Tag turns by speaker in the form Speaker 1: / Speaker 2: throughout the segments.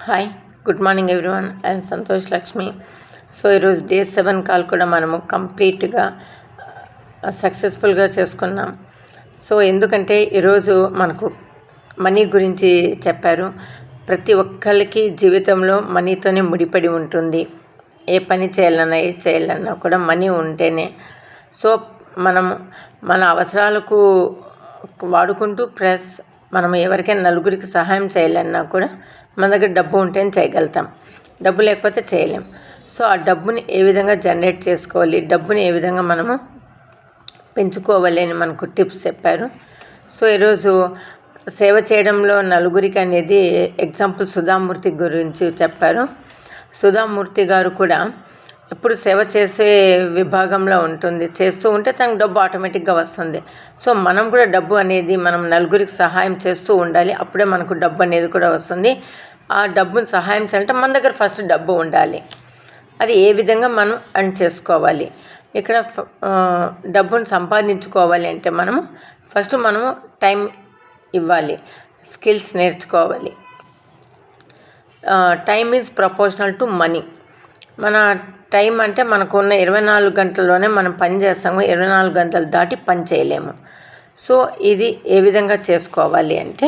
Speaker 1: Hi, good morning everyone. And Santosh Lakshmi. So ఈరోజు day 7 call కూడా మనము కంప్లీట్గా సక్సెస్ఫుల్గా చేసుకున్నాం. సో ఎందుకంటే ఈరోజు మనకు మనీ గురించి చెప్పారు. ప్రతి ఒక్కరికి జీవితంలో మనీతోనే ముడిపడి ఉంటుంది. ఏ పని చేయాలన్నా ఏది చేయాలన్నా కూడా మనీ ఉంటేనే. సో మన అవసరాలకు వాడుకుంటూ ప్లస్ మనం ఎవరికైనా నలుగురికి సహాయం చేయాలన్నా కూడా మన దగ్గర డబ్బు ఉంటేనే చేయగలుగుతాం, డబ్బు లేకపోతే చేయలేం. సో ఆ డబ్బుని ఏ విధంగా జనరేట్ చేసుకోవాలి, డబ్బుని ఏ విధంగా మనము పెంచుకోవాలి అని మనకు టిప్స్ చెప్పారు. సో ఈరోజు సేవ చేయడంలో నలుగురికి అనేది ఎగ్జాంపుల్ సుధామూర్తి గురించి చెప్పారు. సుధామూర్తి గారు కూడా ఎప్పుడు సేవ చేసే విభాగంలో ఉంటుంది. చేస్తూ ఉంటే తనకు డబ్బు ఆటోమేటిక్గా వస్తుంది. సో మనం కూడా డబ్బు అనేది మనం నలుగురికి సహాయం చేస్తూ ఉండాలి. అప్పుడే మనకు డబ్బు అనేది కూడా వస్తుంది. ఆ డబ్బుని సహాయం చేయాలంటే మన దగ్గర ఫస్ట్ డబ్బు ఉండాలి. అది ఏ విధంగా మనం అర్న్ చేసుకోవాలి, ఇక్కడ డబ్బును సంపాదించుకోవాలి అంటే మనము టైం ఇవ్వాలి, స్కిల్స్ నేర్చుకోవాలి. Time is proportional to money. మన టైం అంటే మనకున్న 24 గంటల్లోనే మనం పని చేస్తాము. 24 గంటలు దాటి పని చేయలేము. సో ఇది ఏ విధంగా చేసుకోవాలి అంటే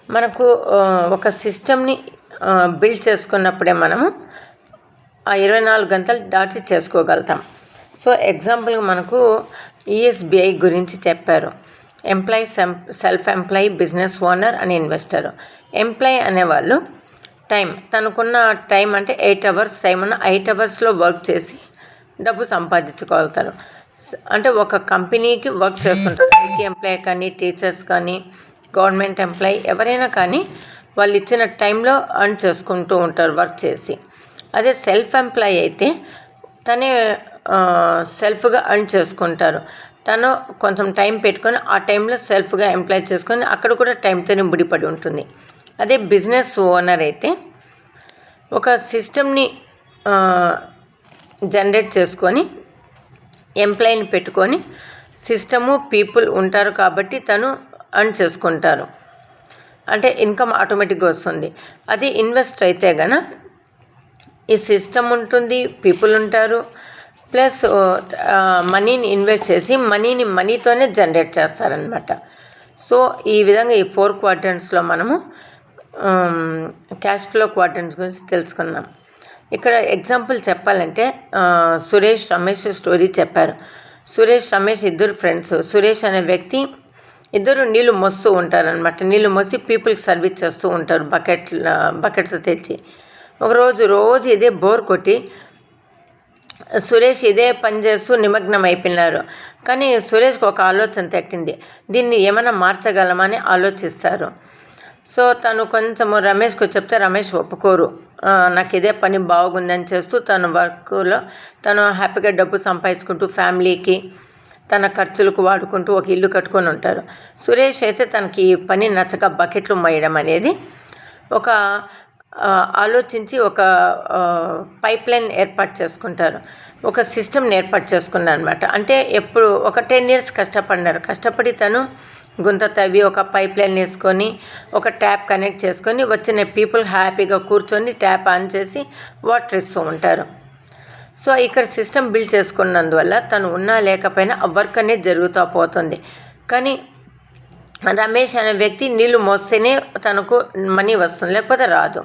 Speaker 1: మనకు ఒక సిస్టమ్ని బిల్డ్ చేసుకున్నప్పుడే మనము ఆ 24 గంటలు దాటి చేసుకోగలుగుతాం. సో ఎగ్జాంపుల్గా మనకు ఈఎస్బిఐ గురించి చెప్పారు. Employee, self employee, business owner and investor. Employee అనేవాళ్ళు తనకున్న టైం అంటే 8 అవర్స్ టైం ఉన్న 8 అవర్స్లో వర్క్ చేసి డబ్బు సంపాదించుకోగలుగుతారు. అంటే ఒక కంపెనీకి వర్క్ చేస్తుంటారు. ఐటీ ఎంప్లాయీ కానీ, టీచర్స్ కానీ, గవర్నమెంట్ ఎంప్లాయీ ఎవరైనా కానీ వాళ్ళు ఇచ్చిన టైంలో అర్న్ చేసుకుంటూ ఉంటారు వర్క్ చేసి. అదే సెల్ఫ్ ఎంప్లాయీ అయితే తనే సెల్ఫ్గా అర్న్ చేసుకుంటారు. తను కొంచెం టైం పెట్టుకొని ఆ టైంలో సెల్ఫ్గా ఎంప్లాయ్ చేసుకొని అక్కడ కూడా టైంతోనే ముడిపడి ఉంటుంది. అదే బిజినెస్ ఓనర్ అయితే ఒక సిస్టమ్ని జనరేట్ చేసుకొని ఎంప్లాయీని పెట్టుకొని సిస్టము పీపుల్ ఉంటారు కాబట్టి తను అర్న్ చేసుకుంటారు. అంటే ఇన్కమ్ ఆటోమేటిక్గా వస్తుంది. అది ఇన్వెస్ట్ అయితే గన ఈ సిస్టమ్ ఉంటుంది, పీపుల్ ఉంటారు, ప్లస్ మనీని ఇన్వెస్ట్ చేసి మనీతోనే జనరేట్ చేస్తారనమాట. సో ఈ విధంగా ఈ 4 క్వాడ్రంట్స్లో మనము క్యాష్ ఫ్లో క్వాడ్రంట్స్ గురించి తెలుసుకున్నాం. ఇక్కడ ఎగ్జాంపుల్ చెప్పాలంటే సురేష్, రమేష్ స్టోరీ చెప్పారు. సురేష్, రమేష్ ఇద్దరు ఫ్రెండ్స్. సురేష్ అనే వ్యక్తి ఇద్దరు నీళ్ళు మోస్తూ ఉంటారనమాట. నీళ్ళు మోసి పీపుల్కి సర్వీస్ చేస్తూ ఉంటారు బకెట్తో తెచ్చి. రోజు ఇదే బోర్ కొట్టి సురేష్ ఇదే పని చేస్తూ నిమగ్నం అయిపోయినారు. కానీ సురేష్కి ఒక ఆలోచన తట్టింది, దీన్ని ఏమైనా మార్చగలమని ఆలోచిస్తారు. సో తను కొంచెము రమేష్కు చెప్తే రమేష్ ఒప్పుకోరు. నాకు ఇదే పని బాగుందని చేస్తూ తన వర్క్లో తను హ్యాపీగా డబ్బు సంపాదించుకుంటూ ఫ్యామిలీకి తన ఖర్చులకు వాడుకుంటూ ఒక ఇల్లు కట్టుకొని ఉంటారు. సురేష్ అయితే తనకి ఈ పని నచ్చక బకెట్లు మోయడం అనేది ఆలోచించి ఒక పైప్ లైన్ ఏర్పాటు చేసుకుంటారు. ఒక సిస్టమ్ని ఏర్పాటు చేసుకున్నారు అనమాట. అంటే ఎప్పుడు ఒక 10 years కష్టపడి తను గుంత తవ్వి ఒక పైప్ లైన్ వేసుకొని ఒక ట్యాప్ కనెక్ట్ చేసుకొని వచ్చిన పీపుల్ హ్యాపీగా కూర్చొని ట్యాప్ ఆన్ చేసి వాటర్ ఇస్తూ ఉంటారు. సో ఇక్కడ సిస్టమ్ బిల్డ్ చేసుకున్నందువల్ల తను ఉన్నా లేకపోయినా ఆ వర్క్ అనేది జరుగుతూ పోతుంది. కానీ రమేష్ అనే వ్యక్తి నీళ్ళు మోస్తేనే తనకు మనీ వస్తుంది, లేకపోతే రాదు.